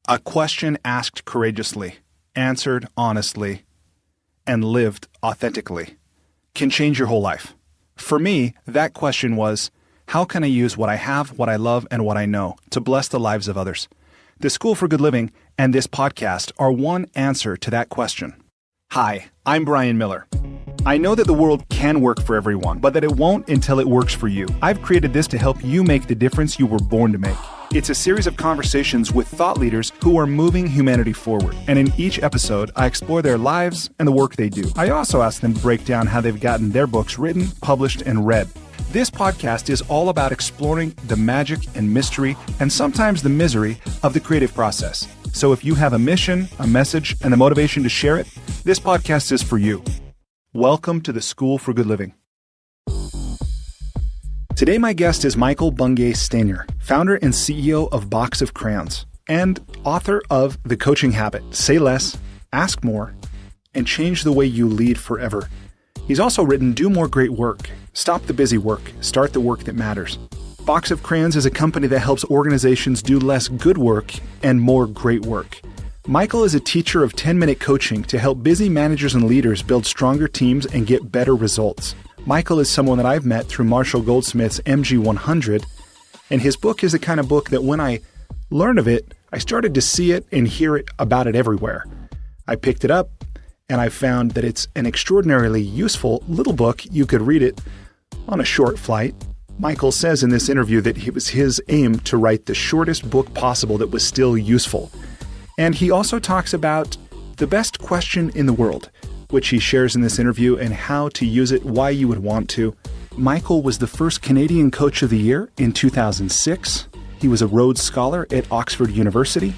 A question asked courageously, answered honestly, and lived authentically can change your whole life. For me, that question was, how can I use what I have, what I love, and what I know to bless the lives of others? The School for Good Living and this podcast are one answer to that question. Hi, I'm Brian Miller. I know that the world can work for everyone, but that it won't until it works for you. I've created this to help you make the difference you were born to make. It's a series of conversations with thought leaders who are moving humanity forward. And in each episode, I explore their lives and the work they do. I also ask them to break down how they've gotten their books written, published, and read. This podcast is all about exploring the magic and mystery, and sometimes the misery, of the creative process. So if you have a mission, a message, and the motivation to share it, this podcast is for you. Welcome to the School for Good Living. Today, my guest is Michael Bungay Stainer, founder and CEO of Box of Crayons, and author of The Coaching Habit, Say Less, Ask More, and Change the Way You Lead Forever. He's also written Do More Great Work, Stop the Busy Work, Start the Work That Matters. Box of Crayons is a company that helps organizations do less good work and more great work. Michael is a teacher of 10-minute coaching to help busy managers and leaders build stronger teams and get better results. Michael is someone that I've met through Marshall Goldsmith's MG 100, and his book is the kind of book that when I learned of it, I started to see it and hear it about it everywhere. I picked it up, and I found that it's an extraordinarily useful little book. You could read it on a short flight. Michael says in this interview that it was his aim to write the shortest book possible that was still useful. And he also talks about the best question in the world, which he shares in this interview, and how to use it, why you would want to. Michael was the first Canadian Coach of the Year in 2006. He was a Rhodes Scholar at Oxford University,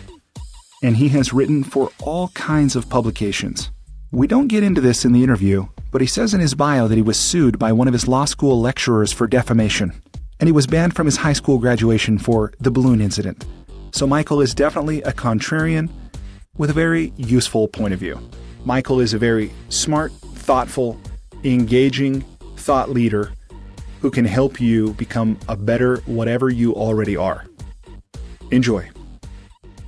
and he has written for all kinds of publications. We don't get into this in the interview, but he says in his bio that he was sued by one of his law school lecturers for defamation, and he was banned from his high school graduation for the balloon incident. So Michael is definitely a contrarian with a very useful point of view. Michael is a very smart, thoughtful, engaging thought leader who can help you become a better whatever you already are. Enjoy.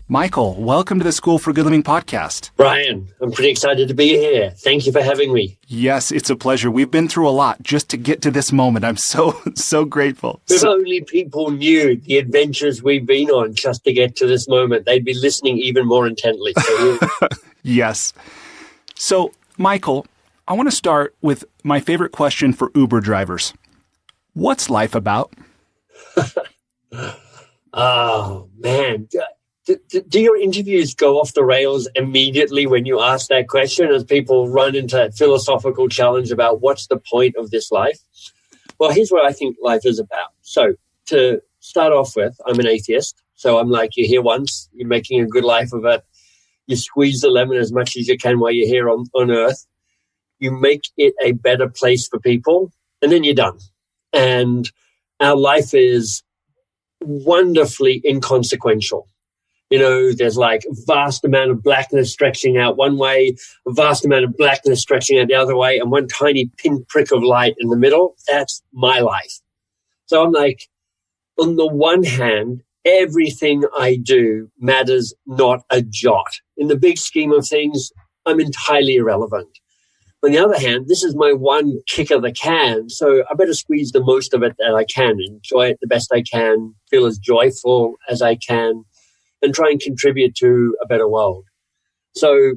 Michael, welcome to the School for Good Living podcast. Brian, I'm pretty excited to be here. Thank you for having me. Yes, it's a pleasure. We've been through a lot just to get to this moment. I'm so grateful. If only people knew the adventures we've been on just to get to this moment, they'd be listening even more intently. Yes. So, Michael, I want to start with my favorite question for Uber drivers. What's life about? Oh, man. Do your interviews go off the rails immediately when you ask that question, as people run into that philosophical challenge about what's the point of this life? Well, here's what I think life is about. So to start off with, I'm an atheist. So I'm like, you're here once, you're making a good life of it. You squeeze the lemon as much as you can while you're here on earth. You make it a better place for people, and then you're done. And our life is wonderfully inconsequential. You know, there's like a vast amount of blackness stretching out one way, a vast amount of blackness stretching out the other way, and one tiny pinprick of light in the middle. That's my life. So I'm like, on the one hand, everything I do matters not a jot. In the big scheme of things, I'm entirely irrelevant. On the other hand, this is my one kick of the can, so I better squeeze the most of it that I can, enjoy it the best I can, feel as joyful as I can, and try and contribute to a better world. So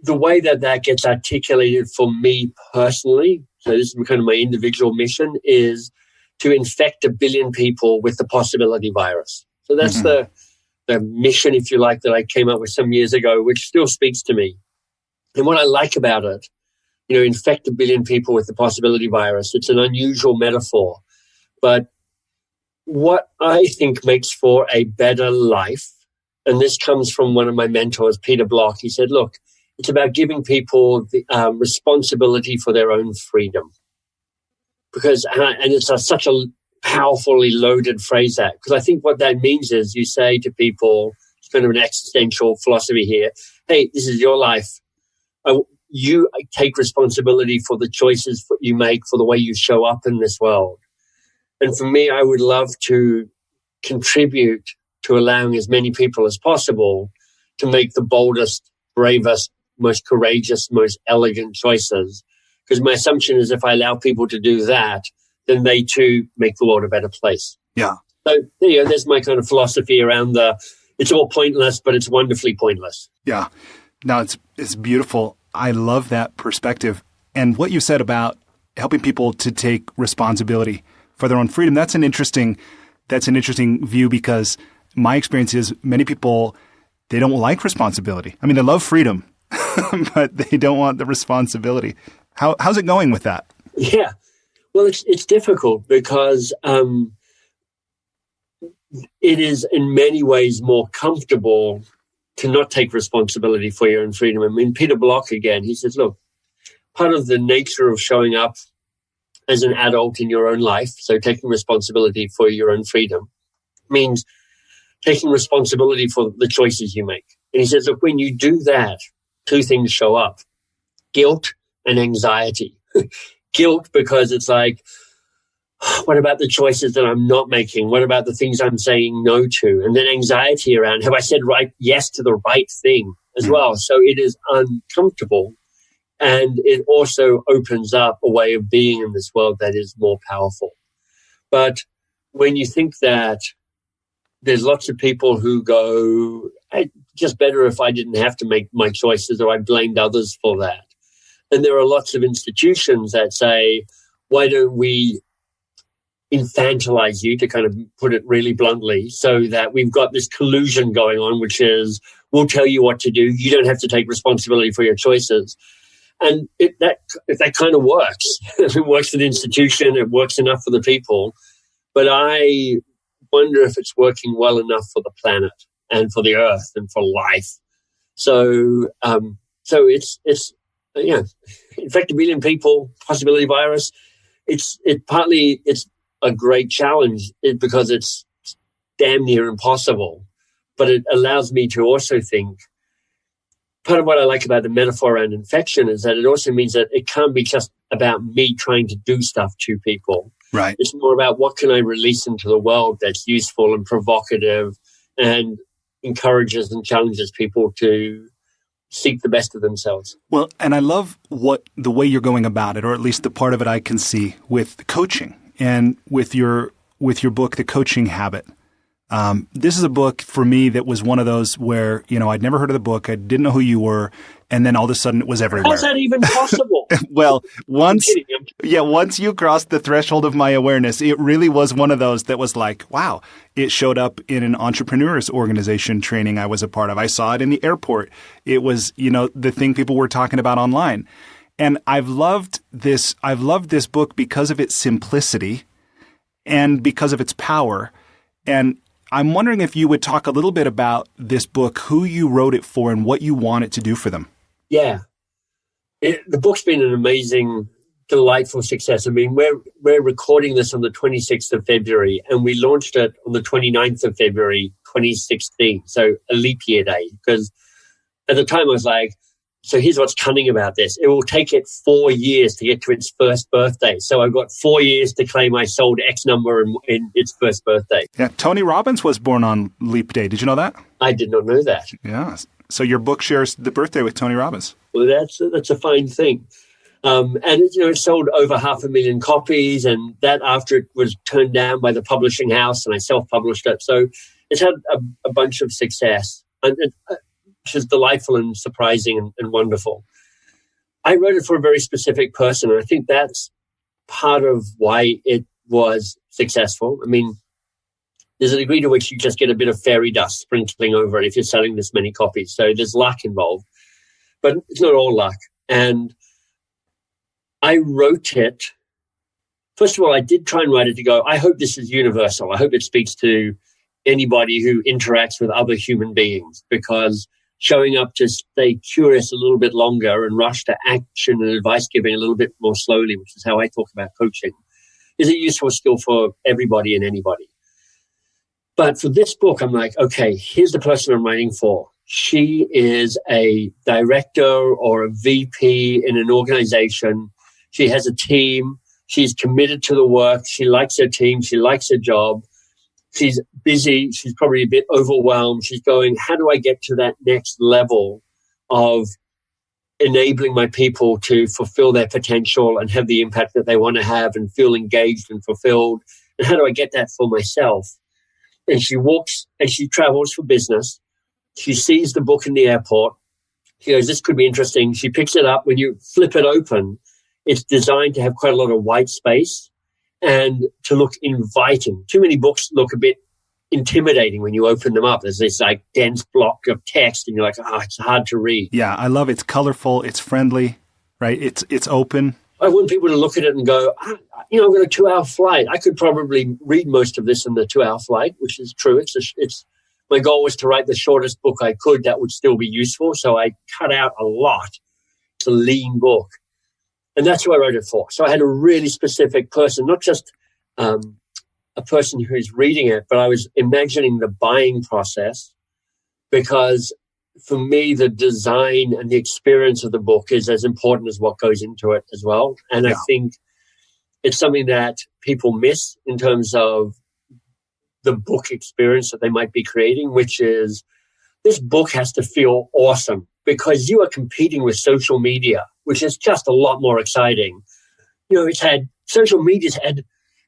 the way that gets articulated for me personally, so this is kind of my individual mission, is to infect 1 billion people with the possibility virus. So that's the mission, if you like, that I came up with some years ago, which still speaks to me. And what I like about it, you know, infect 1 billion people with the possibility virus. It's an unusual metaphor, but what I think makes for a better life, and this comes from one of my mentors, Peter Block. He said, look, it's about giving people the responsibility for their own freedom. Because, and it's such a powerfully loaded phrase, that, because I think what that means is you say to people, it's kind of an existential philosophy here, hey, this is your life. You take responsibility for the choices you make, for the way you show up in this world. And for me, I would love to contribute to allowing as many people as possible to make the boldest, bravest, most courageous, most elegant choices. Because my assumption is if I allow people to do that, then they too make the world a better place. Yeah. So there's my kind of philosophy around it's all pointless, but it's wonderfully pointless. Yeah. No, it's beautiful. I love that perspective. And what you said about helping people to take responsibility for their own freedom, that's an interesting view, because my experience is many people, they don't like responsibility. I mean, they love freedom, but they don't want the responsibility. How's it going with that? Yeah. Well, it's difficult because it is in many ways more comfortable to not take responsibility for your own freedom. I mean, Peter Block again, he says, look, part of the nature of showing up as an adult in your own life, so taking responsibility for your own freedom, means taking responsibility for the choices you make. And he says, look, when you do that, two things show up: guilt and anxiety. Guilt because it's like, what about the choices that I'm not making? What about the things I'm saying no to? And then anxiety around, have I said yes to the right thing as well? So it is uncomfortable. And it also opens up a way of being in this world that is more powerful. But when you think that there's lots of people who go, hey, just better if I didn't have to make my choices, or I blamed others for that. And there are lots of institutions that say, why don't we infantilize you, to kind of put it really bluntly, so that we've got this collusion going on, which is we'll tell you what to do. You don't have to take responsibility for your choices. And that kind of works. It works for the institution. It works enough for the people. But I wonder if it's working well enough for the planet and for the earth and for life. So it's infect 1 billion people, possibility virus. It's a great challenge because it's damn near impossible. But it allows me to also think, part of what I like about the metaphor around infection is that it also means that it can't be just about me trying to do stuff to people. Right. It's more about what can I release into the world that's useful and provocative and encourages and challenges people to seek the best of themselves. Well, and I love the way you're going about it, or at least the part of it I can see with coaching and with your book, The Coaching Habit. This is a book for me that was one of those where, I'd never heard of the book. I didn't know who you were. And then all of a sudden it was everywhere. How's that even possible? Well, once you crossed the threshold of my awareness, it really was one of those that was like, wow, it showed up in an entrepreneurs organization training I was a part of. I saw it in the airport. It was, the thing people were talking about online. And I've loved this book because of its simplicity and because of its power. And I'm wondering if you would talk a little bit about this book, who you wrote it for and what you want it to do for them. Yeah. The book's been an amazing, delightful success. I mean, we're recording this on the 26th of February and we launched it on the 29th of February, 2016. So a leap year day, because at the time I was like, so here's what's cunning about this. It will take it 4 years to get to its first birthday. So I've got 4 years to claim I sold X number in its first birthday. Yeah, Tony Robbins was born on Leap Day. Did you know that? I did not know that. Yeah. So your book shares the birthday with Tony Robbins. Well, that's a fine thing. And it sold over 500,000 copies, and that after it was turned down by the publishing house, and I self-published it. So it's had a bunch of success. And which is delightful and surprising and wonderful. I wrote it for a very specific person, and I think that's part of why it was successful. I mean, there's a degree to which you just get a bit of fairy dust sprinkling over it if you're selling this many copies. So there's luck involved, but it's not all luck. And I wrote it. First of all, I did try and write it to go, I hope this is universal. I hope it speaks to anybody who interacts with other human beings, because showing up to stay curious a little bit longer and rush to action and advice giving a little bit more slowly, which is how I talk about coaching, is a useful skill for everybody and anybody. But for this book, I'm like, okay, here's the person I'm writing for. She is a director or a VP in an organization. She has a team. She's committed to the work. She likes her team. She likes her job. She's busy. She's probably a bit overwhelmed. She's going, how do I get to that next level of enabling my people to fulfill their potential and have the impact that they want to have and feel engaged and fulfilled? And how do I get that for myself? And she walks and she travels for business. She sees the book in the airport. She goes, this could be interesting. She picks it up. When you flip it open, it's designed to have quite a lot of white space and to look inviting. Too many books look a bit intimidating when you open them up. There's this like dense block of text and you're like, it's hard to read. Yeah, I love it. It's colorful. It's friendly, right? It's open. I want people to look at it and go, I've got a 2-hour flight. I could probably read most of this in the 2-hour flight, which is true. It's my goal was to write the shortest book I could that would still be useful. So I cut out a lot. It's a lean book. And that's who I wrote it for. So I had a really specific person, not just a person who's reading it, but I was imagining the buying process, because for me, the design and the experience of the book is as important as what goes into it as well. And I think it's something that people miss in terms of the book experience that they might be creating, which is this book has to feel awesome because you are competing with social media, which is just a lot more exciting. Social media's had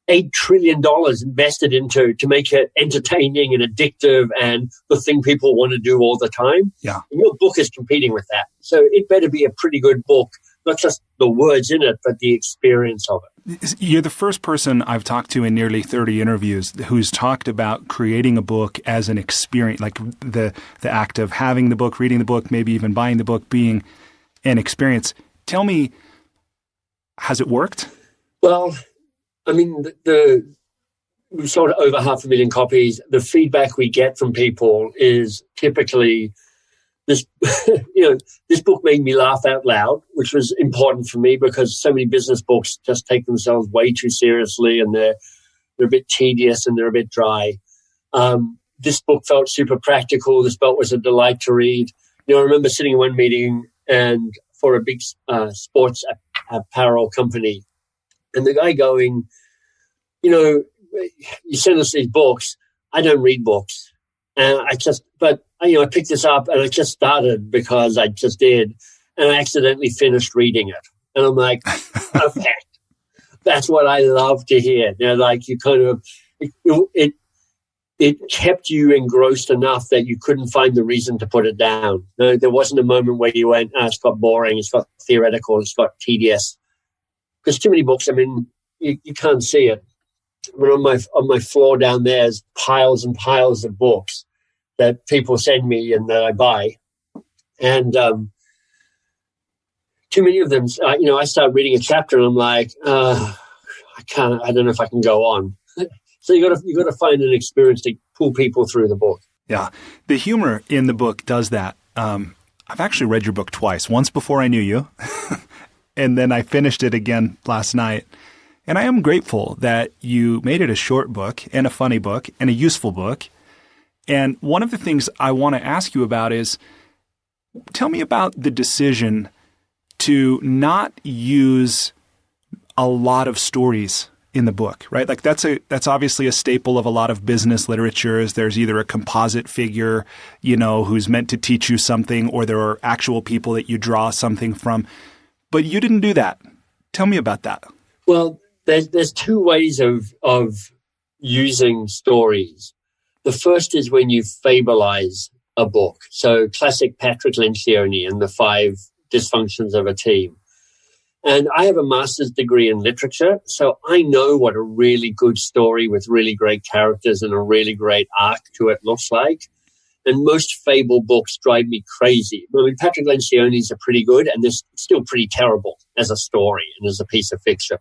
$8 trillion invested into to make it entertaining and addictive and the thing people want to do all the time. Yeah. And your book is competing with that. So it better be a pretty good book, not just the words in it, but the experience of it. You're the first person I've talked to in nearly 30 interviews who's talked about creating a book as an experience, like the act of having the book, reading the book, maybe even buying the book being an experience. Tell me, has it worked? Well, I mean, we sold over 500,000 copies. The feedback we get from people is typically this, this book made me laugh out loud, which was important for me because so many business books just take themselves way too seriously and they're a bit tedious and they're a bit dry. This book felt super practical. This book was a delight to read. I remember sitting in one meeting and for a big sports apparel company, and the guy going, you send us these books. I don't read books. And I picked this up and I just started because I just did. And I accidentally finished reading it. And I'm like, perfect. That's what I love to hear. You kind of, it kept you engrossed enough that you couldn't find the reason to put it down. There wasn't a moment where you went, it's got boring, it's got theoretical, it's got tedious. Because too many books, you can't see it. On my floor down there is piles and piles of books that people send me and that I buy. And too many of them, I start reading a chapter and I'm like, I don't know if I can go on. So you got to find an experience to pull people through the book. Yeah. The humor in the book does that. I've actually read your book twice, once before I knew you. And then I finished it again last night. And I am grateful that you made it a short book and a funny book and a useful book. And one of the things I want to ask you about is, tell me about the decision to not use a lot of stories in the book, right? Like that's obviously a staple of a lot of business literature is there's either a composite figure, who's meant to teach you something, or there are actual people that you draw something from. But you didn't do that. Tell me about that. Well, there's two ways of using stories. The first is when you fableize a book. So classic Patrick Lencioni and the 5 dysfunctions of a team. And I have a master's degree in literature, so I know what a really good story with really great characters and a really great arc to it looks like. And most fable books drive me crazy. Patrick Lencioni's are pretty good, and they're still pretty terrible as a story and as a piece of fiction.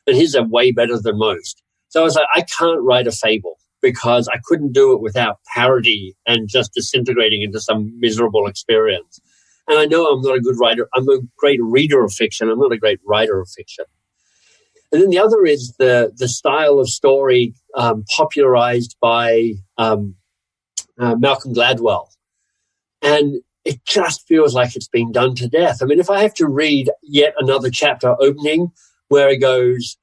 And his are way better than most. So I was like, I can't write a fable because I couldn't do it without parody and just disintegrating into some miserable experience. And I know I'm not a good writer. I'm a great reader of fiction. I'm not a great writer of fiction. And then the other is the style of story popularized by Malcolm Gladwell. And it just feels like it's being done to death. If I have to read yet another chapter opening where it goes,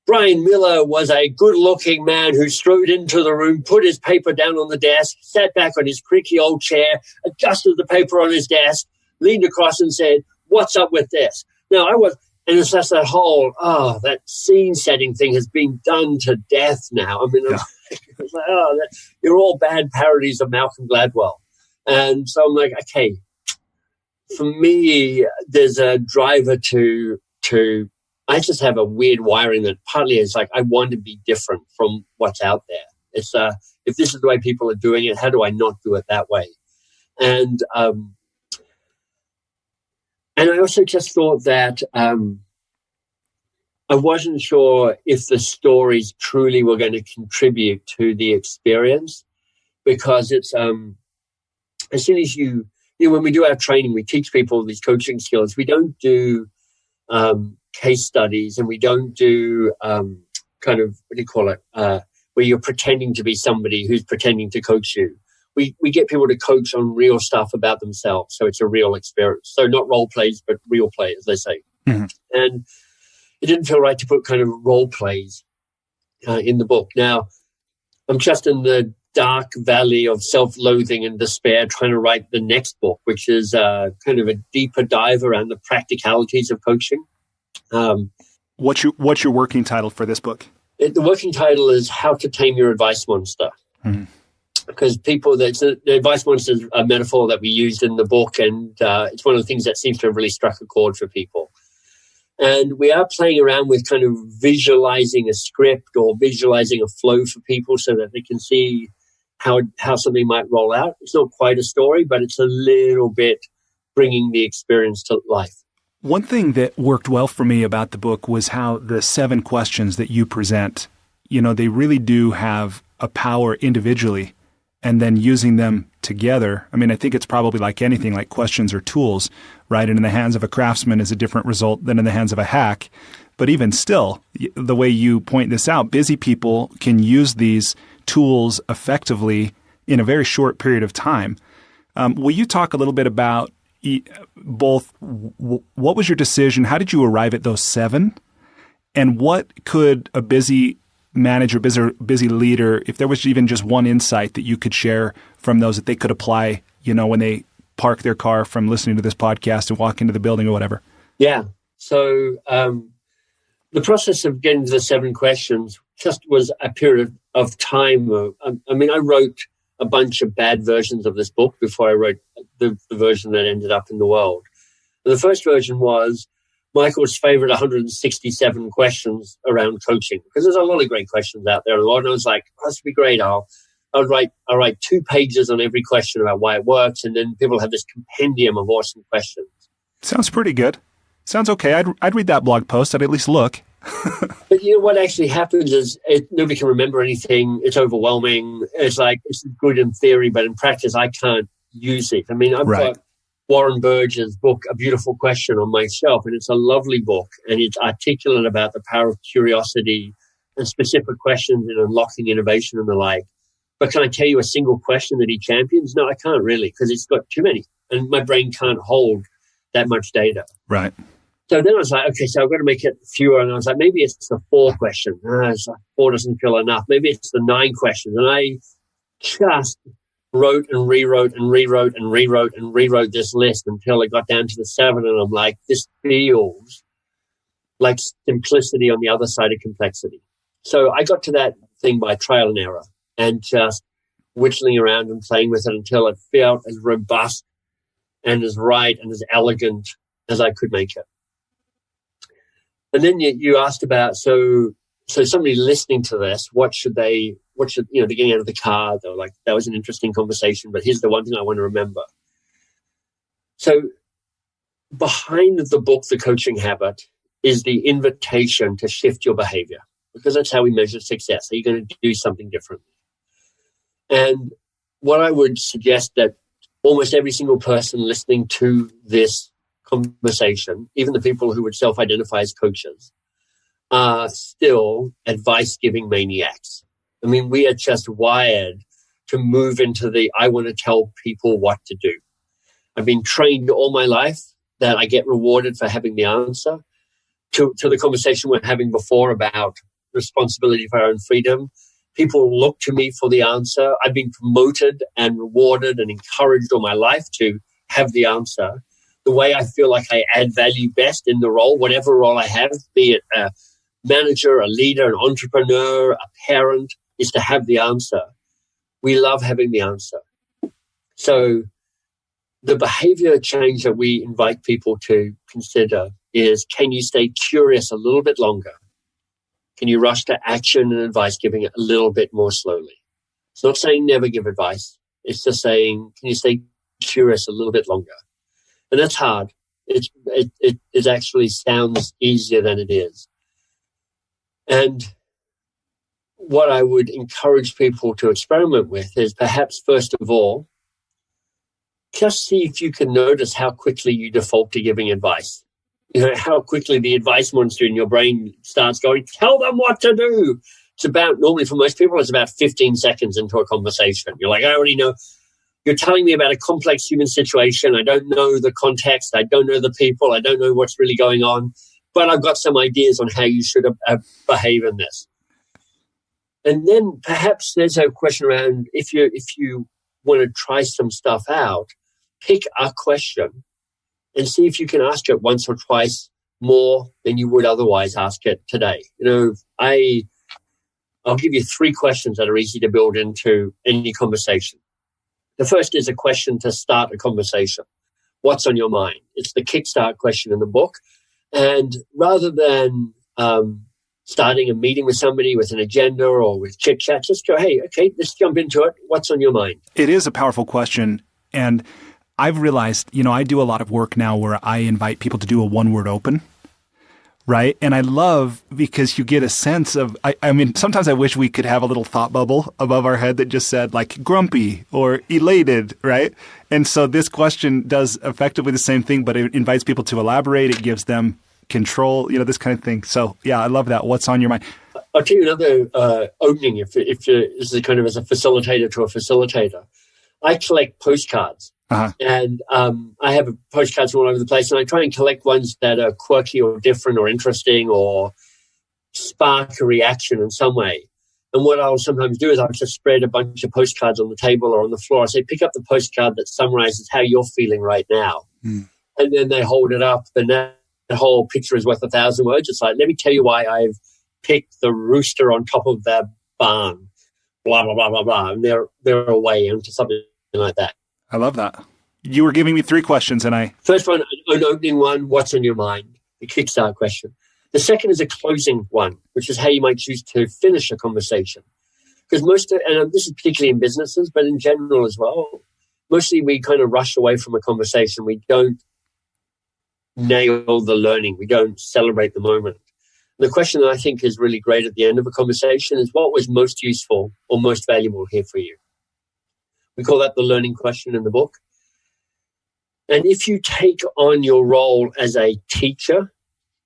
Brian Miller was a good-looking man who strode into the room, put his paper down on the desk, sat back on his creaky old chair, adjusted the paper on his desk, leaned across and said, "What's up with this?" Now, and it's just that whole, that scene setting thing has been done to death now. I mean, yeah. It's like, you're all bad parodies of Malcolm Gladwell. And so I'm like, okay, for me, there's a driver to I just have a weird wiring that partly is like I want to be different from what's out there. It's if this is the way people are doing it, how do I not do it that way? And I also just thought that I wasn't sure if the stories truly were going to contribute to the experience, because it's as soon as when we do our training, we teach people these coaching skills. We don't do case studies, and we don't do kind of, what do you call it, where you're pretending to be somebody who's pretending to coach you. We get people to coach on real stuff about themselves, so it's a real experience. So not role plays, but real play, as they say. Mm-hmm. And it didn't feel right to put kind of role plays in the book. Now, I'm just in the dark valley of self-loathing and despair trying to write the next book, which is kind of a deeper dive around the practicalities of coaching. What's your working title for this book? The working title is How to Tame Your Advice Monster. Mm-hmm. Because the advice monster is a metaphor that we used in the book, and it's one of the things that seems to have really struck a chord for people. And we are playing around with kind of visualizing a script or visualizing a flow for people so that they can see how something might roll out. It's not quite a story, but it's a little bit bringing the experience to life. One thing that worked well for me about the book was how the 7 questions that you present, they really do have a power individually, and then using them together. I mean, I think it's probably like anything, like questions or tools, right? And in the hands of a craftsman is a different result than in the hands of a hack. But even still, the way you point this out, busy people can use these tools effectively in a very short period of time. Will you talk a little bit about both what was your decision? How did you arrive at those 7? And what could a busy manager, busy leader, if there was even just one insight that you could share from those that they could apply, when they park their car from listening to this podcast and walk into the building or whatever? Yeah. So the process of getting to the 7 questions just was a period of time. I wrote a bunch of bad versions of this book before I wrote the version that ended up in the world. And the first version was Michael's favorite 167 questions around coaching, because there's a lot of great questions out there. And I was like, this would be great. I'll write 2 pages on every question about why it works, and then people have this compendium of awesome questions. Sounds pretty good. Sounds okay. I'd read that blog post. I'd at least look. But what actually happens is nobody can remember anything. It's overwhelming. It's like, it's good in theory, but in practice, I can't use it. I mean, I've got Warren Burge's book, A Beautiful Question, on my shelf, and it's a lovely book, and it's articulate about the power of curiosity and specific questions in unlocking innovation and the like. But can I tell you a single question that he champions? No, I can't really, because it's got too many, and my brain can't hold that much data. Right. So then I was like, okay, so I've got to make it fewer. And I was like, maybe it's the 4 question. It's like 4 doesn't feel enough. Maybe it's the 9 questions. And I just wrote and rewrote and rewrote and rewrote and rewrote this list until it got down to the 7. And I'm like, this feels like simplicity on the other side of complexity. So I got to that thing by trial and error and just whittling around and playing with it until it felt as robust and as right and as elegant as I could make it. And then you asked about, so somebody listening to this, what should they're getting out of the car, they were like, that was an interesting conversation, but here's the one thing I want to remember. So behind the book, The Coaching Habit, is the invitation to shift your behavior, because that's how we measure success. Are you going to do something differently? And what I would suggest that almost every single person listening to this conversation, even the people who would self-identify as coaches, are still advice-giving maniacs. I mean, we are just wired to move into the I want to tell people what to do. I've been trained all my life that I get rewarded for having the answer to the conversation we're having before about responsibility for our own freedom. People look to me for the answer. I've been promoted and rewarded and encouraged all my life to have the answer. The way I feel like I add value best in the role, whatever role I have, be it a manager, a leader, an entrepreneur, a parent, is to have the answer. We love having the answer. So the behavior change that we invite people to consider is, can you stay curious a little bit longer? Can you rush to action and advice giving it a little bit more slowly? It's not saying never give advice. It's just saying, can you stay curious a little bit longer? And that's hard. It actually sounds easier than it is. And what I would encourage people to experiment with is perhaps, first of all, just see if you can notice how quickly you default to giving advice. You know, how quickly the advice monster in your brain starts going, tell them what to do. It's about, normally for most people, it's about 15 seconds into a conversation. You're like, I already know. You're telling me about a complex human situation. I don't know the context. I don't know the people. I don't know what's really going on. But I've got some ideas on how you should behave in this. And then perhaps there's a question around, if you want to try some stuff out, pick a question and see if you can ask it once or twice more than you would otherwise ask it today. You know, I'll give you 3 questions that are easy to build into any conversation. The first is a question to start a conversation. What's on your mind? It's the kickstart question in the book. And rather than starting a meeting with somebody with an agenda or with chit-chat, just go, hey, okay, let's jump into it. What's on your mind? It is a powerful question. And I've realized, you know, I do a lot of work now where I invite people to do a one-word open, right? And I love, because you get a sense of, I mean, sometimes I wish we could have a little thought bubble above our head that just said like grumpy or elated, right? And so this question does effectively the same thing, but it invites people to elaborate. It gives them control, you know, this kind of thing. So yeah, I love that. What's on your mind? I'll tell you another opening if you're, this is kind of as a facilitator to a facilitator. I collect postcards. Uh-huh. And I have postcards all over the place, and I try and collect ones that are quirky or different or interesting or spark a reaction in some way. And what I'll sometimes do is I'll just spread a bunch of postcards on the table or on the floor. I say, pick up the postcard that summarizes how you're feeling right now. Mm. And then they hold it up, and that whole picture is worth 1,000 words. It's like, let me tell you why I've picked the rooster on top of the barn, blah, blah, blah, blah, blah. And they're away into something like that. I love that. You were giving me 3 questions, and First one, an opening one, what's on your mind? The kickstart question. The second is a closing one, which is how you might choose to finish a conversation. Because and this is particularly in businesses, but in general as well, mostly we kind of rush away from a conversation. We don't nail the learning. We don't celebrate the moment. The question that I think is really great at the end of a conversation is, what was most useful or most valuable here for you? We call that the learning question in the book. And if you take on your role as a teacher,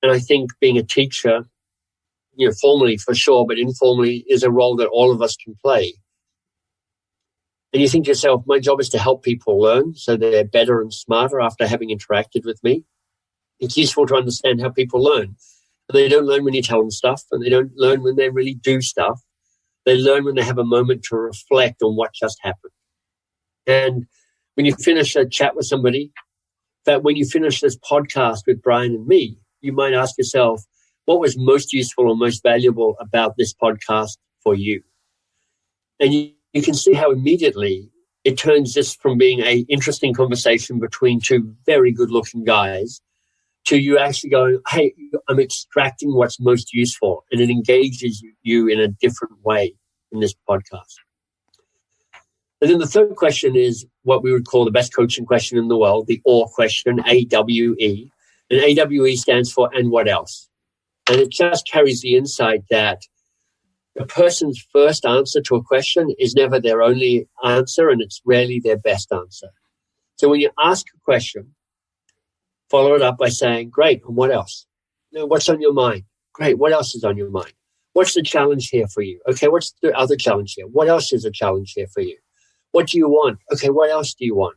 and I think being a teacher, you know, formally for sure, but informally is a role that all of us can play. And you think to yourself, my job is to help people learn so they're better and smarter after having interacted with me. It's useful to understand how people learn. And they don't learn when you tell them stuff, and they don't learn when they really do stuff. They learn when they have a moment to reflect on what just happened. And when you finish a chat with somebody, that when you finish this podcast with Brian and me, you might ask yourself, what was most useful or most valuable about this podcast for you? And you can see how immediately it turns this from being an interesting conversation between 2 very good-looking guys to you actually going, hey, I'm extracting what's most useful, and it engages you in a different way in this podcast. And then the third question is what we would call the best coaching question in the world, the OR question, AWE. And AWE stands for and what else? And it just carries the insight that a person's first answer to a question is never their only answer, and it's rarely their best answer. So when you ask a question, follow it up by saying, great, and what else? You know, what's on your mind? Great, what else is on your mind? What's the challenge here for you? Okay, what's the other challenge here? What else is a challenge here for you? What do you want? Okay, what else do you want?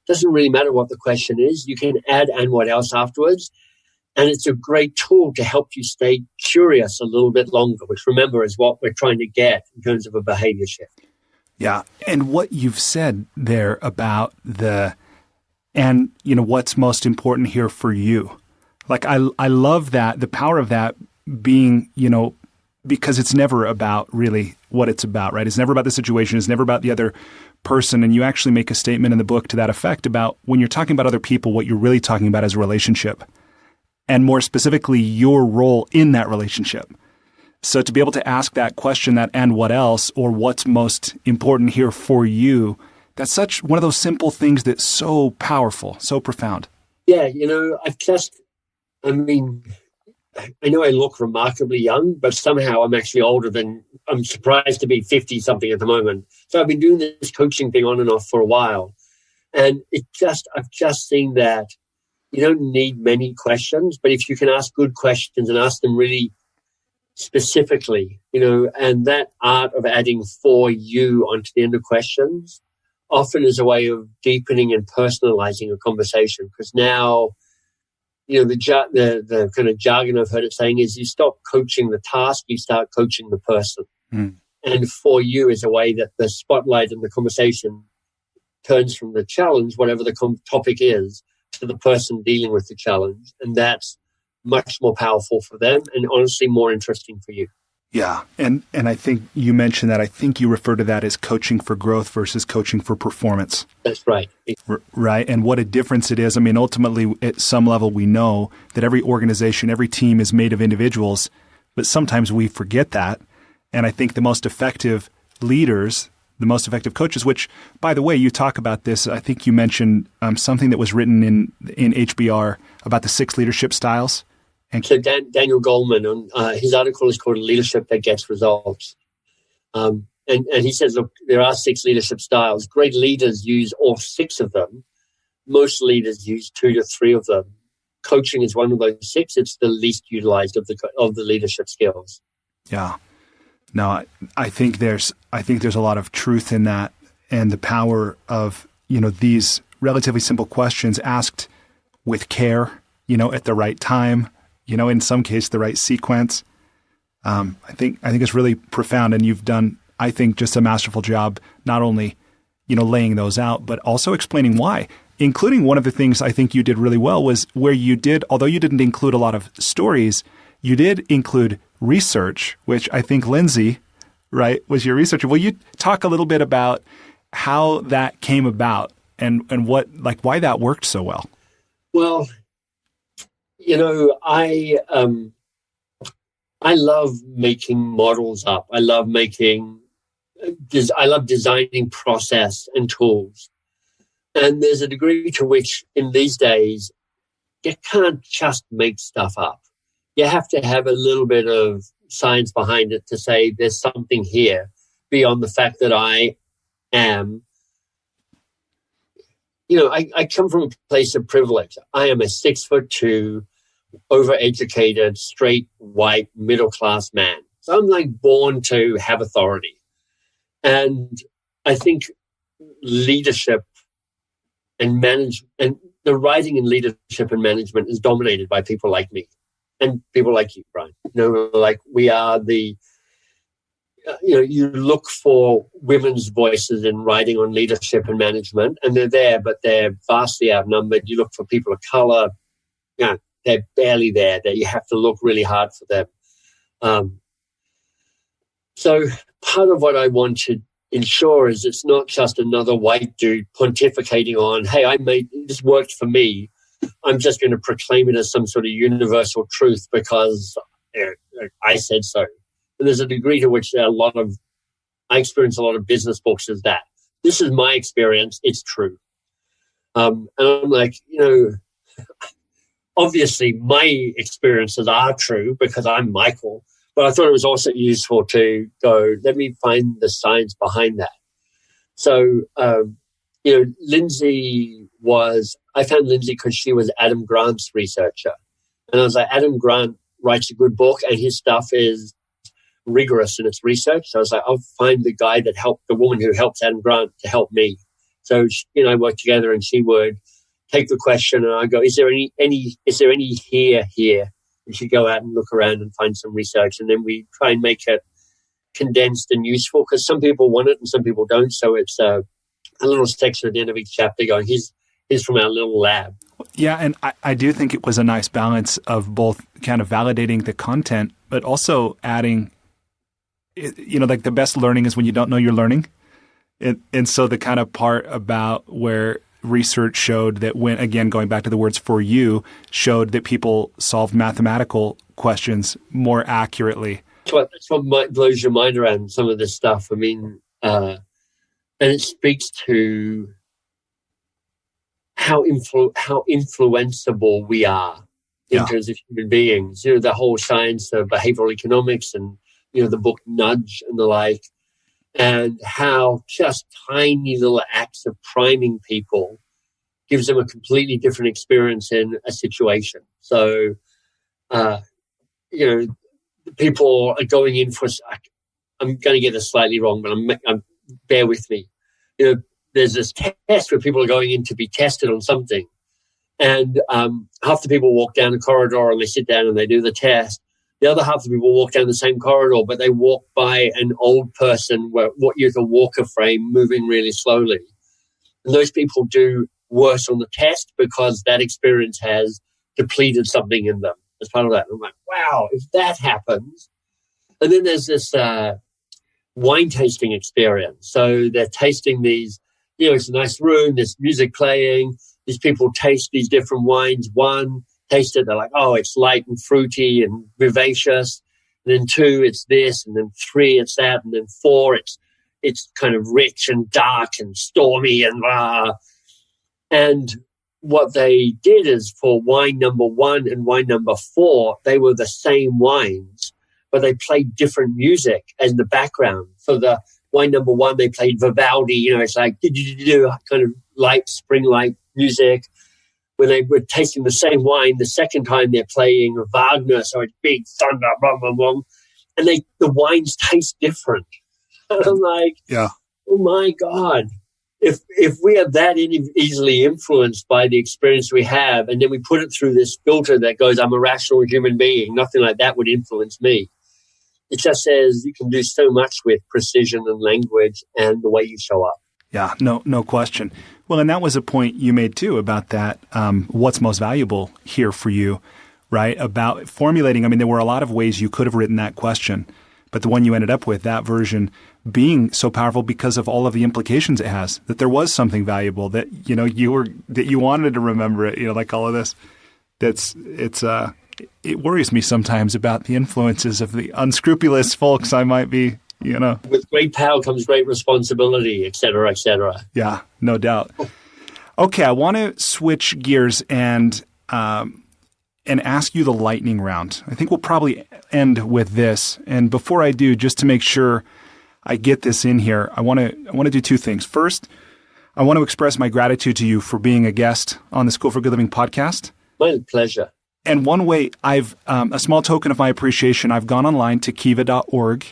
Doesn't really matter what the question is. You can add and what else afterwards. And it's a great tool to help you stay curious a little bit longer, which, remember, is what we're trying to get in terms of a behavior shift. Yeah. And what you've said there about what's most important here for you. Like, I love that, the power of that being, because it's never about really what it's about, right? It's never about the situation. It's never about the other person. And you actually make a statement in the book to that effect about when you're talking about other people, what you're really talking about is a relationship, and more specifically, your role in that relationship. So to be able to ask that question, that and what else, or what's most important here for you, that's such one of those simple things that's so powerful, so profound. Yeah, I know I look remarkably young, but somehow I'm actually I'm surprised to be 50 something at the moment. So I've been doing this coaching thing on and off for a while. And I've just seen that you don't need many questions, but if you can ask good questions and ask them really specifically, and that art of adding for you onto the end of questions often is a way of deepening and personalizing a conversation. Because now, the kind of jargon I've heard it saying is you stop coaching the task, you start coaching the person. Mm. And for you is a way that the spotlight in the conversation turns from the challenge, whatever the topic is, to the person dealing with the challenge. And that's much more powerful for them and honestly more interesting for you. Yeah. And I think you mentioned that. I think you refer to that as coaching for growth versus coaching for performance. That's right. Right. And what a difference it is. I mean, ultimately, at some level, we know that every organization, every team is made of individuals, but sometimes we forget that. And I think the most effective leaders, the most effective coaches, which, by the way, you talk about this. I think you mentioned something that was written in HBR about the 6 leadership styles. So Daniel Goleman, his article is called Leadership That Gets Results. And he says, look, there are 6 leadership styles. Great leaders use all 6 of them. Most leaders use 2 to 3 of them. Coaching is one of those 6. It's the least utilized of the leadership skills. Yeah. No, I think there's a lot of truth in that, and the power of, these relatively simple questions asked with care, at the right time, in some case, the right sequence. I think it's really profound, and you've done, I think, just a masterful job, not only, laying those out, but also explaining why, including one of the things I think you did really well was where you did, although you didn't include a lot of stories, you did include research, which I think Lindsay, right, was your researcher. Will you talk a little bit about how that came about and what, why that worked so well? Well, I love making models up. I love designing process and tools. And there's a degree to which in these days, you can't just make stuff up. You have to have a little bit of science behind it to say there's something here beyond the fact that I am. I come from a place of privilege. I am a 6'2", overeducated, straight, white, middle-class man. So I'm born to have authority. And I think leadership and management, the writing in leadership and management is dominated by people like me and people like you, Brian. We are you look for women's voices in writing on leadership and management, and they're there, but they're vastly outnumbered. You look for people of color, they're barely there. That you have to look really hard for them. So part of what I want to ensure is it's not just another white dude pontificating on, hey, this worked for me. I'm just going to proclaim it as some sort of universal truth because I said so. And there's a degree to which I experience a lot of business books as that. This is my experience. It's true. And I'm obviously my experiences are true because I'm Michael, but I thought it was also useful to go, let me find the science behind that. So, I found Lindsay because she was Adam Grant's researcher. And I was like, Adam Grant writes a good book and his stuff is rigorous in its research. So I was like, I'll find the woman who helps Adam Grant to help me. So she and I worked together and she would take the question and I go, is there any here? You should go out and look around and find some research. And then we try and make it condensed and useful, because some people want it and some people don't. So it's a little section at the end of each chapter going, here's from our little lab. Yeah, and I do think it was a nice balance of both kind of validating the content, but also adding, like the best learning is when you don't know you're learning. And so the kind of part about where research showed that when, again, going back to the words for you, showed that people solved mathematical questions more accurately. That's what blows your mind around some of this stuff. I mean, and it speaks to how influenceable we are in terms of human beings. The whole science of behavioral economics and, the book Nudge and the like, and how just tiny little acts of priming people gives them a completely different experience in a situation. So, people are going in for, I'm going to get this slightly wrong, but I'm bear with me. There's this test where people are going in to be tested on something. And half the people walk down the corridor and they sit down and they do the test. The other half of the people walk down the same corridor, but they walk by an old person, what use a walker frame, moving really slowly. And those people do worse on the test because that experience has depleted something in them as part of that. And I'm like, wow, if that happens. And then there's this wine tasting experience. So they're tasting these, it's a nice room, there's music playing, these people taste these different wines. One, taste it, they're like, oh, it's light and fruity and vivacious. And then 2, it's this. And then 3, it's that. And then 4, it's kind of rich and dark and stormy and blah. And what they did is for wine number 1 and wine number 4, they were the same wines, but they played different music as the background. For the wine number 1, they played Vivaldi, it's like kind of light, spring-like music. When they were tasting the same wine, the second time they're playing Wagner, so it's big thunder, blah, blah, blah. And the wines taste different. And I'm like, oh my God. If we are that easily influenced by the experience we have, and then we put it through this filter that goes, I'm a rational human being, nothing like that would influence me. It just says you can do so much with precision and language and the way you show up. Yeah, no question. Well, and that was a point you made too about that, what's most valuable here for you, right? About formulating, there were a lot of ways you could have written that question, but the one you ended up with, that version, being so powerful because of all of the implications it has, that there was something valuable that, you wanted to remember it, like all of this. It worries me sometimes about the influences of the unscrupulous folks I might be, With great power comes great responsibility, et cetera, et cetera. Yeah, no doubt. Okay, I want to switch gears and ask you the lightning round. I think we'll probably end with this. And before I do, just to make sure I get this in here, I want to do 2 things. First, I want to express my gratitude to you for being a guest on the School for Good Living podcast. My pleasure. And one way I've, a small token of my appreciation, I've gone online to kiva.org,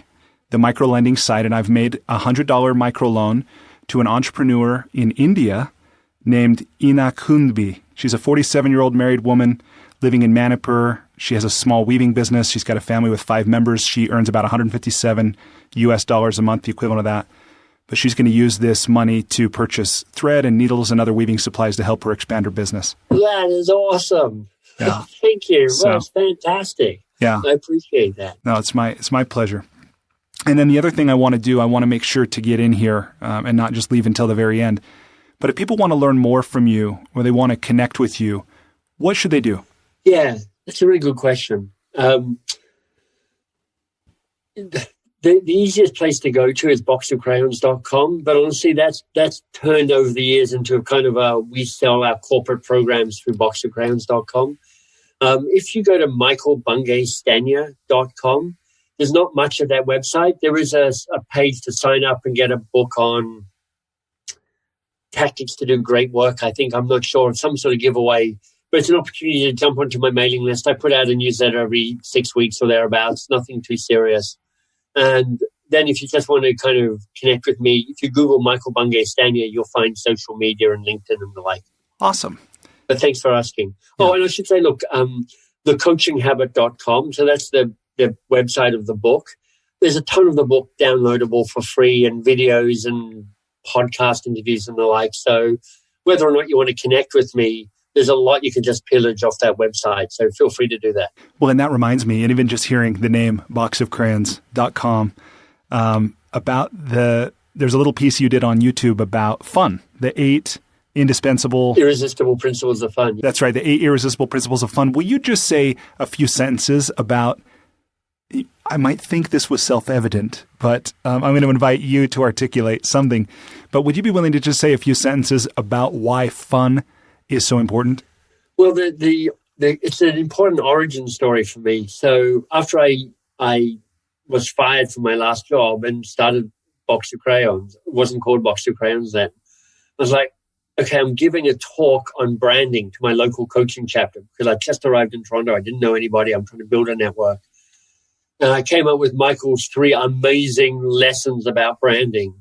the microlending site, and I've made a $100 microloan to an entrepreneur in India named Ina Kundbi. She's a 47-year-old married woman living in Manipur. She has a small weaving business. She's got a family with 5 members. She earns about $157 a month, the equivalent of that. But she's going to use this money to purchase thread and needles and other weaving supplies to help her expand her business. That is awesome. Yeah. Thank you. Well, it's fantastic. Yeah. I appreciate that. No, it's my pleasure. And then the other thing I want to do, I want to make sure to get in here and not just leave until the very end. But if people want to learn more from you or they want to connect with you, what should they do? Yeah, that's a really good question. The easiest place to go to is boxofcrayons.com. But honestly, that's turned over the years into kind of we sell our corporate programs through boxofcrayons.com. If you go to michaelbungaystainer.com, there's not much of that website. There is a page to sign up and get a book on tactics to do great work. I'm not sure, some sort of giveaway, but it's an opportunity to jump onto my mailing list. I put out a newsletter every 6 weeks or thereabouts, nothing too serious. And then if you just want to kind of connect with me, if you Google Michael Bungay Stainer, you'll find social media and LinkedIn and the like. Awesome. But thanks for asking. Yeah. Oh, and I should say, look, thecoachinghabit.com. So that's the website of the book. There's a ton of the book downloadable for free and videos and podcast interviews and the like. So whether or not you want to connect with me, there's a lot you can just pillage off that website. So feel free to do that. Well, and that reminds me, and even just hearing the name boxofcrayons.com, there's a little piece you did on YouTube about fun, the 8 irresistible principles of fun. That's right, the 8 irresistible principles of fun. Will you just say a few sentences about, I might think this was self-evident, but I'm going to invite you to articulate something. But would you be willing to just say a few sentences about why fun is so important? Well, it's an important origin story for me. So after I was fired from my last job and started Box of Crayons, it wasn't called Box of Crayons then, I was like, okay, I'm giving a talk on branding to my local coaching chapter because I just arrived in Toronto. I didn't know anybody. I'm trying to build a network. And I came up with Michael's 3 amazing lessons about branding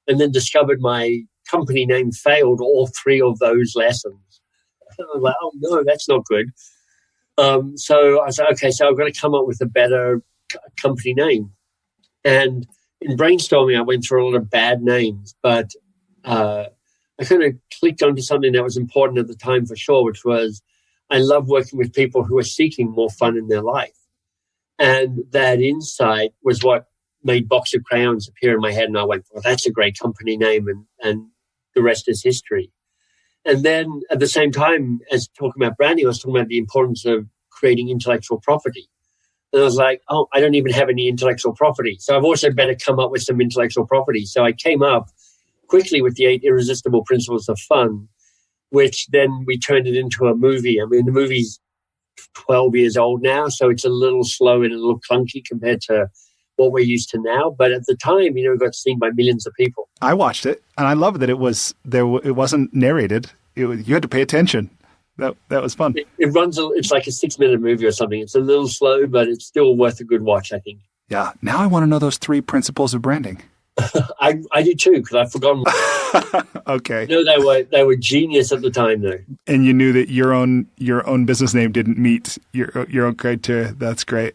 and then discovered my company name failed all 3 of those lessons. I was like, oh, no, that's not good. So I said, okay, so I've got to come up with a better company name. And in brainstorming, I went through a lot of bad names, but I kind of clicked onto something that was important at the time for sure, which was I love working with people who are seeking more fun in their life. And that insight was what made Box of Crayons appear in my head. And I went, well, that's a great company name. And the rest is history. And then at the same time as talking about branding, I was talking about the importance of creating intellectual property. And I was like, oh, I don't even have any intellectual property. So I've also better come up with some intellectual property. So I came up quickly with the 8 irresistible principles of fun, which then we turned it into a movie. I mean, the movie's 12 years old now, so it's a little slow and a little clunky compared to what we're used to now. But at the time, it got seen by millions of people. I watched it, and I love that it wasn't narrated. You had to pay attention. That was fun. It runs. It's like a 6-minute movie or something. It's a little slow, but it's still worth a good watch, I think. Yeah. Now I want to know those 3 principles of branding. I do too, because I've forgotten. Okay. No, they were genius at the time, though. And you knew that your own business name didn't meet your own criteria. That's great.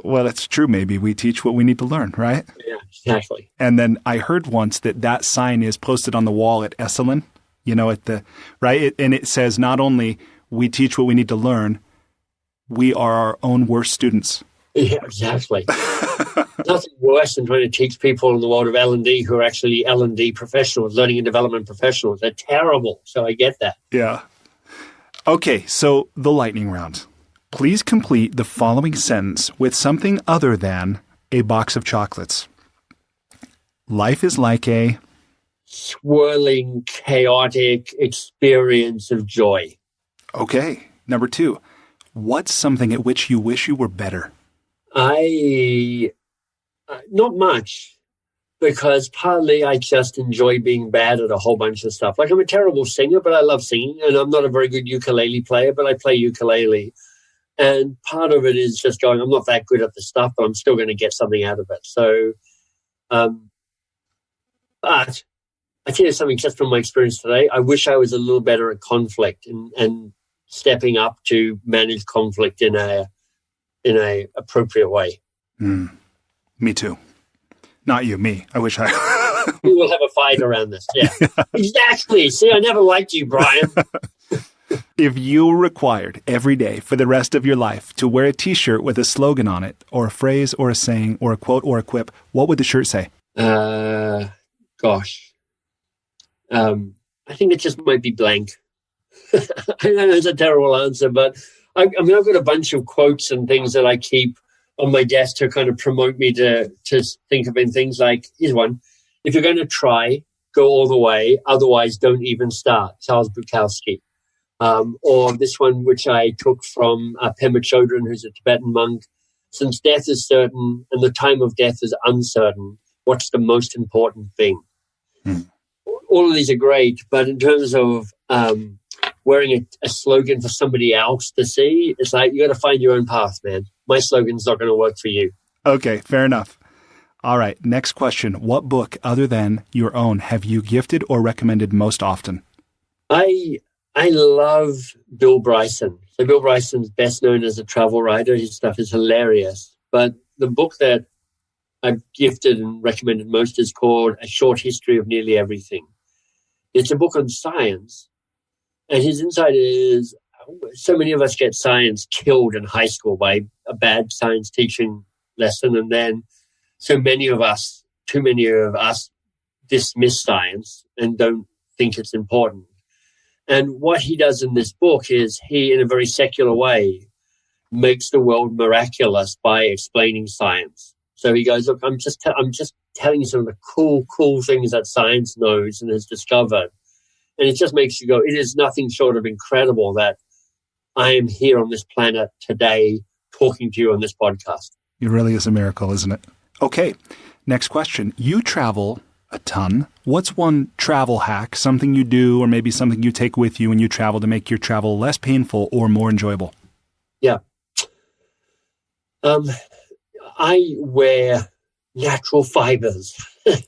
Well, it's true. Maybe we teach what we need to learn, right? Yeah, exactly. And then I heard once that sign is posted on the wall at Esalen. And it says not only we teach what we need to learn, we are our own worst students. Yeah, exactly. Nothing worse than trying to teach people in the world of L&D who are actually L&D professionals, learning and development professionals. They're terrible. So I get that. Yeah. Okay, so the lightning round. Please complete the following sentence with something other than a box of chocolates. Life is like a swirling, chaotic experience of joy. Okay. Number 2. What's something at which you wish you were better? Not much, because partly I just enjoy being bad at a whole bunch of stuff. Like, I'm a terrible singer, but I love singing, and I'm not a very good ukulele player, but I play ukulele. And part of it is just going, I'm not that good at the stuff, but I'm still going to get something out of it. So, but I tell you something just from my experience today. I wish I was a little better at conflict and stepping up to manage conflict in a appropriate way. Me too. Not you, me. I wish I... We will have a fight around this. Yeah. Exactly. See, I never liked you, Brian. If you were required every day for the rest of your life to wear a T-shirt with a slogan on it, or a phrase, or a saying, or a quote, or a quip, what would the shirt say? Gosh. I think it just might be blank. I know it's a terrible answer, but I mean, I've got a bunch of quotes and things that I keep on my desk to kind of promote me to think of in things like, here's one: if you're going to try, go all the way. Otherwise, don't even start. Charles Bukowski. Or this one, which I took from Pema Chodron, who's a Tibetan monk: since death is certain and the time of death is uncertain, what's the most important thing? All of these are great, but in terms of wearing a slogan for somebody else to see, it's like, you got to find your own path, man. My slogan's not going to work for you. Okay, fair enough. All right, next question. What book other than your own have you gifted or recommended most often? I I love Bill Bryson. So Bill Bryson's best known as a travel writer. His stuff is hilarious. But the book that I've gifted and recommended most is called A Short History of Nearly Everything. It's a book on science. And his insight is so many of us get science killed in high school by a bad science teaching lesson. And then so many of us, too many of us, dismiss science and don't think it's important. And what he does in this book is he, in a very secular way, makes the world miraculous by explaining science. So he goes, look, I'm just telling you some of the cool things that science knows and has discovered. And it just makes you go, it is nothing short of incredible that I am here on this planet today talking to you on this podcast. It really is a miracle, isn't it? Okay, next question. You travel a ton. What's one travel hack, something you do or maybe something you take with you when you travel to make your travel less painful or more enjoyable? Yeah. I wear natural fibers.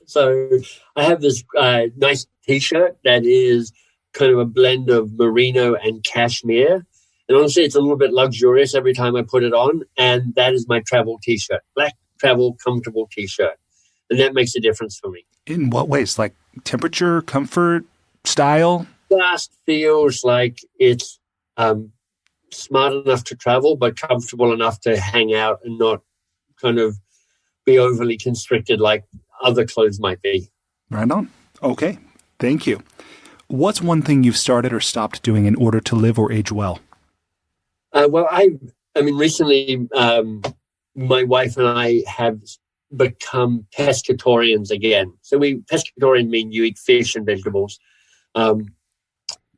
So I have this nice T-shirt that is kind of a blend of merino and cashmere. And honestly, it's a little bit luxurious every time I put it on. And that is my travel T-shirt, black travel comfortable T-shirt. And that makes a difference for me. In what ways? Like temperature, comfort, style? Just feels like it's smart enough to travel, but comfortable enough to hang out and not kind of be overly constricted like other clothes might be. Right on. Okay. Thank you. What's one thing you've started or stopped doing in order to live or age well? Well, recently my wife and I have become pescatarians again. So pescatarian mean you eat fish and vegetables.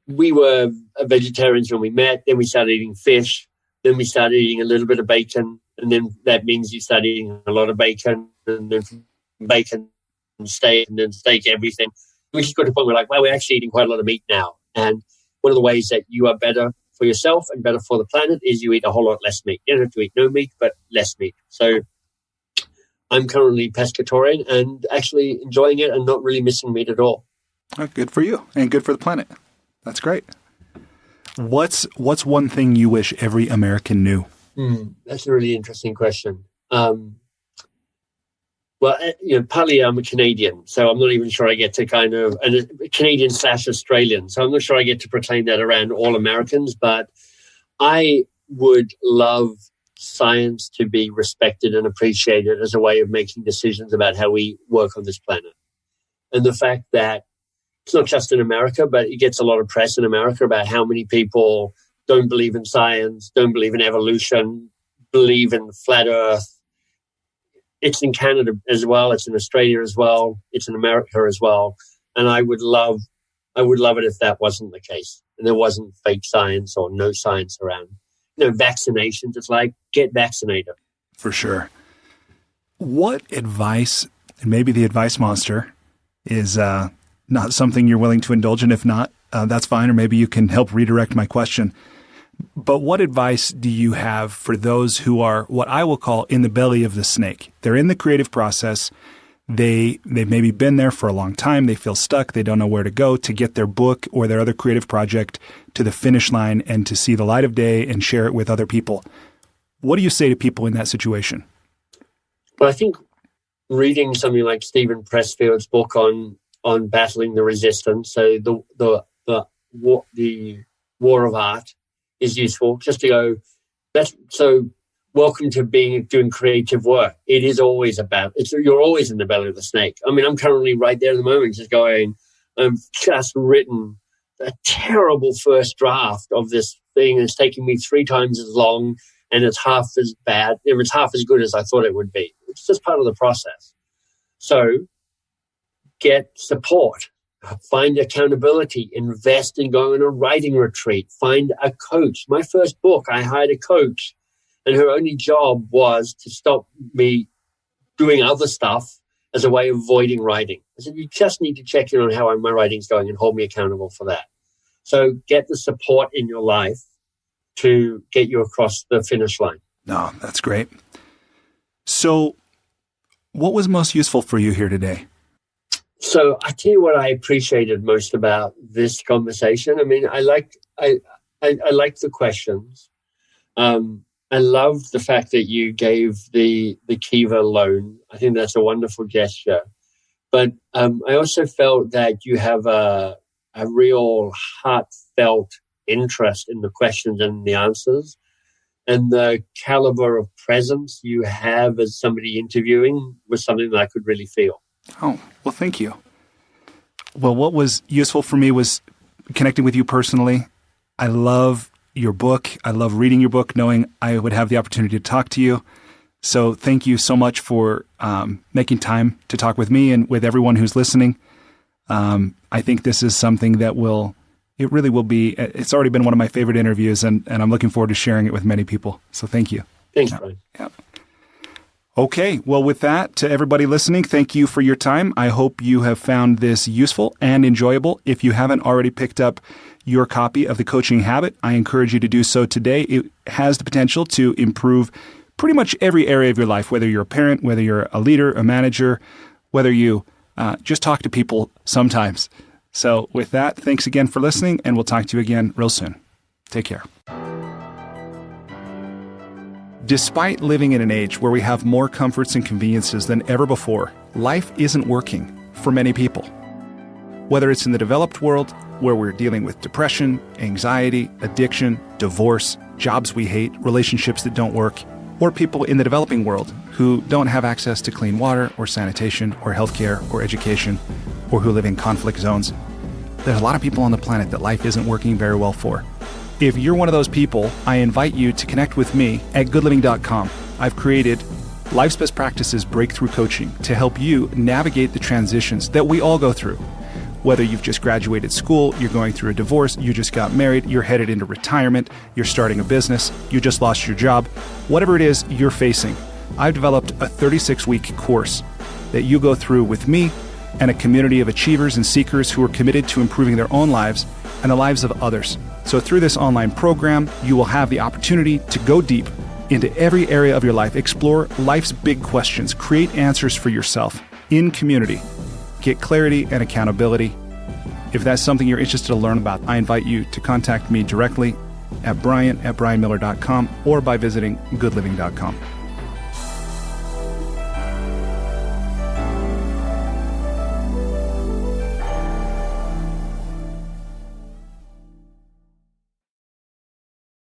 We were vegetarians when we met, then we started eating fish, then we started eating a little bit of bacon, and then that means you start eating a lot of bacon, and then bacon and then steak, everything. We just got to the point where we're actually eating quite a lot of meat now. And one of the ways that you are better for yourself and better for the planet is you eat a whole lot less meat. You don't have to eat no meat, but less meat. So I'm currently pescatarian and actually enjoying it and not really missing meat at all. Oh, good for you and good for the planet. That's great. What's one thing you wish every American knew? That's a really interesting question. Partly I'm a Canadian, so I'm not even sure I get to a Canadian/Australian. So I'm not sure I get to proclaim that around all Americans, but I would love science to be respected and appreciated as a way of making decisions about how we work on this planet. And the fact that it's not just in America, but it gets a lot of press in America about how many people don't believe in science, don't believe in evolution, believe in flat Earth. It's in Canada as well. It's in Australia as well. It's in America as well. And I would love it if that wasn't the case and there wasn't fake science or no science around. Vaccinations, it's like, get vaccinated. For sure. What advice, and maybe the advice monster is not something you're willing to indulge in. If not, that's fine. Or maybe you can help redirect my question. But what advice do you have for those who are what I will call in the belly of the snake? They're in the creative process. They've maybe been there for a long time. They feel stuck. They don't know where to go to get their book or their other creative project to the finish line and to see the light of day and share it with other people. What do you say to people in that situation? Well, I think reading something like Stephen Pressfield's book on battling the resistance, so the war of art, is useful. Just to go, welcome to doing creative work. It is always you're always in the belly of the snake. I'm currently right there at the moment, just going, I've just written a terrible first draft of this thing. It's taking me 3 times as long and it's half as bad. It's half as good as I thought it would be. It's just part of the process. So get support. Find accountability, invest in going on a writing retreat, find a coach. My first book, I hired a coach and her only job was to stop me doing other stuff as a way of avoiding writing. I said, you just need to check in on how my writing's going and hold me accountable for that. So get the support in your life to get you across the finish line. No, that's great. So what was most useful for you here today? So I tell you what I appreciated most about this conversation. I mean, I liked the questions. I love the fact that you gave the Kiva loan. I think that's a wonderful gesture. But I also felt that you have a real heartfelt interest in the questions and the answers, and the caliber of presence you have as somebody interviewing was something that I could really feel. Oh, well, thank you. Well, what was useful for me was connecting with you personally. I love your book. I love reading your book, knowing I would have the opportunity to talk to you. So thank you so much for making time to talk with me and with everyone who's listening. I think this is something that it really will be, it's already been one of my favorite interviews, and I'm looking forward to sharing it with many people. So thank you. Thanks, Brian. Yeah. Okay, well, with that, to everybody listening, thank you for your time. I hope you have found this useful and enjoyable. If you haven't already picked up your copy of The Coaching Habit, I encourage you to do so today. It has the potential to improve pretty much every area of your life, whether you're a parent, whether you're a leader, a manager, whether you just talk to people sometimes. So with that, thanks again for listening, and we'll talk to you again real soon. Take care. Despite living in an age where we have more comforts and conveniences than ever before, life isn't working for many people. Whether it's in the developed world, where we're dealing with depression, anxiety, addiction, divorce, jobs we hate, relationships that don't work, or people in the developing world who don't have access to clean water or sanitation or healthcare or education, or who live in conflict zones, there's a lot of people on the planet that life isn't working very well for. If you're one of those people, I invite you to connect with me at goodliving.com. I've created Life's Best Practices Breakthrough Coaching to help you navigate the transitions that we all go through. Whether you've just graduated school, you're going through a divorce, you just got married, you're headed into retirement, you're starting a business, you just lost your job, whatever it is you're facing, I've developed a 36-week course that you go through with me and a community of achievers and seekers who are committed to improving their own lives and the lives of others. So through this online program, you will have the opportunity to go deep into every area of your life, explore life's big questions, create answers for yourself in community, get clarity and accountability. If that's something you're interested to learn about, I invite you to contact me directly at brian@brianmiller.com or by visiting goodliving.com.